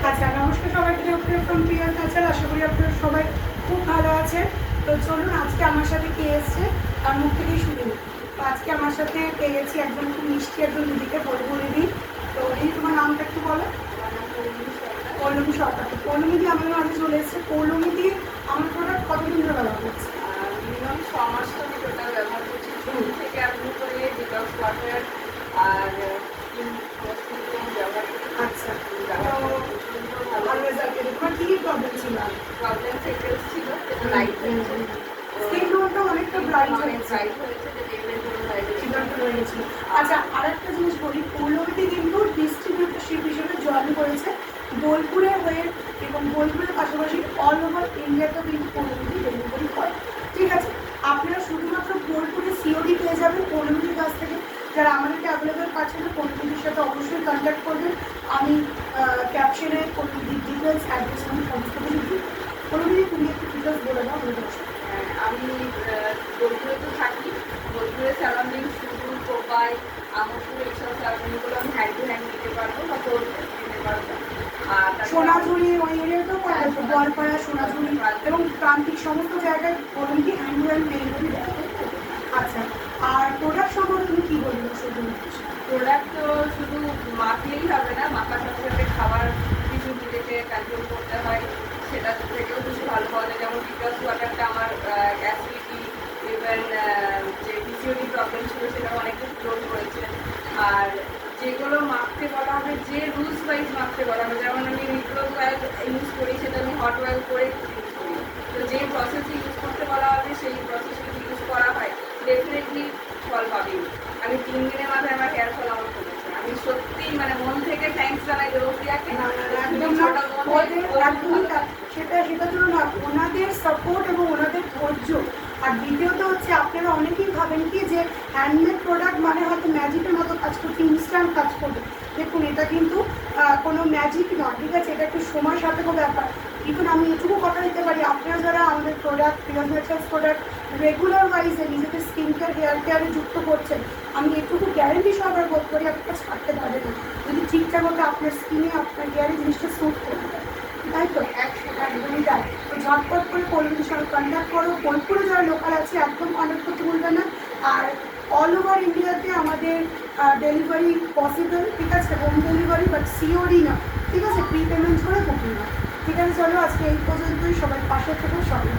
আচ্ছা, নমস্কার সবাইকে। From Priya culture. আশা করি আপনারা সবাই খুব ভালো আছেন। তো চলুন, আজকে আমার সাথে কে এসছে তার মুখ থেকেই শুনে নিই। তো আজকে আমার সাথে পেয়ে গেছি একজন খুব মিষ্টি একজন দিদিকে, বলবো দিদি। তো এই তোমার নামটা একটু বলো। পৌলমী সরকার। তো পৌলমী দি আমাদের মাঝে চলে এসছে। পৌলমী দি আমার প্রোডাক্ট কতদিন ধরে ব্যবহার করছে? মিনিমাম 6 মাস তো আমি টোটাল ব্যবহার করছি। শুরু থেকে আরম্ভ করে ডিটক্স ওয়াটার আর স্কিন ওয়াশগুলো আমি ব্যবহার করছি। আচ্ছা, তো ভালো রেজাল্ট পেলে। তোমার কী প্রবলেম ছিল? প্রবলেম সেটেলস ছিল, যেটা লাইট হয়েছে। স্কিন টোনটা অনেকটা ব্রাইট হয়েছে। ব্রাইট হয়েছে, যে ডেমের কোনো সিদ্ধান্ত হয়ে গেছিল। আচ্ছা, আরেকটা জিনিস বলি, পৌলমীতে কিন্তু ডিস্ট্রিবিউটরশিপ হিসেবে জয়েন করেছে বোলপুরে হয়ে, এবং বোলপুরের পাশাপাশি অল ওভার ইন্ডিয়াতেও কিন্তু পৌলমীতে ডেলিভারি করে। ঠিক আছে, আপনারা শুধুমাত্র বোলপুরে সিওডি পেয়ে যাবেন পৌলমীর কাছ থেকে। যারা আমাদেরকে অ্যাভেলেবেল পাচ্ছেন না, পৌলমীর সাথে অবশ্যই কন্ট্যাক্ট করবেন। আমি ক্যাপশনে পৌলমীর ডিটেলস, অ্যাড্রেস আমি সমস্ত কিছু দিই। পৌলমী, তুমি একটু ডিটেলস বলে দাও। আমি বোলপুরে তো থাকি। বোলপুরের সারাউন্ডিং শুধু কোপাই, আমরপুর, এইসব সারাউন্ডিংগুলো আমি হ্যান্ড টু হ্যান্ড দিতে পারবো বা তোর দিতে পারবো। আর সোনাঝুরি ওই এরিয়াতেও পাওয়া যাচ্ছে, গোয়ালপাড়া, সোনাঝুরি এবং প্রান্তিক সমস্ত জায়গায় বলুন কি হ্যান্ড টু হ্যান্ড ডেলিভারি দেয়। আচ্ছা, আর প্রোডাক্ট সম্পর্কে তুমি কী বলবে? প্রোডাক্ট তো শুধু মাখলেই হবে না, মাখার সাথে সাথে খাবার কিছু নিজেকে কন্ট্রোল করতে হয়, সেটা থেকেও কিছু ভালো পাওয়া যায়। যেমন ডিটক্স ওয়াটারটা আমার অ্যাসিডিটি, ইভেন যে পিসিওডি প্রবলেম ছিল সেটা অনেকটা কন্ট্রোল করেছে। আর যেগুলো মাখতে বলা হবে, যে রুলস ওয়াইজ মাখতে বলা হবে, যেমন আমি রিক্লোজ অয়েল ইউজ করি, সেটা আমি হট অয়েল করে ইউজ করি। তো যে প্রসেসে ইউজ করতে বলা হবে সেই প্রসেসে যদি ইউজ করা হয় ডেফিনেটলি ফল পাবেই। আমি 3 দিনের মাথায় আমার হেয়ার ফল আমার কমেছে। আমি সত্যি মানে মন থেকে থ্যাঙ্কস জানাই দেবপ্রিয়াকে। সেটা জন্য না, ওনাদের সাপোর্ট এবং ওনাদের ধৈর্য। আর দ্বিতীয়ত হচ্ছে, আপনারা অনেকেই ভাবেন কি যে হ্যান্ডমেড প্রোডাক্ট মানে হয়তো ম্যাজিকের মতো কাজ করছে, ইনস্ট্যান্ট কাজ করবে। দেখুন, এটা কিন্তু কোনো ম্যাজিক নয়, ঠিক আছে? এটা একটু সময় সাপেক্ষ ব্যাপার। কিন্তু আমি এটুকু কথা দিতে পারি, আপনারা যারা আমাদের প্রোডাক্ট, প্রিয় ন্যাচারালস প্রোডাক্ট রেগুলার ওয়াইজে নিজেদের স্কিন কেয়ার, হেয়ার কেয়ারে যুক্ত করছেন, আমি এটুকু গ্যারেন্টি সহকারে বোধ করি আপনারা ছাড়তে পারবেন না, যদি ঠিকঠাক মতো আপনার স্কিনে, আপনার হেয়ারে জিনিসটা স্যুট করতে পারে। তাই তো? একদমই তাই। তো ঝটপট করে পৌলমীর সঙ্গে কন্ট্যাক্ট করো। বোলপুরে যারা লোকাল আছে একদম কন্ট্যাক্ট করতে ভুলবেন না। আর অল ওভার ইন্ডিয়াতে আমাদের ডেলিভারি পসিবল, ঠিক আছে? হোম ডেলিভারি, বাট সিওডি না, ঠিক আছে? প্রি পেমেন্ট করে বুকিং না। ঠিক আছে, চলো আজকে এই পর্যন্তই। সবাই পাশে থেকো, সবাই।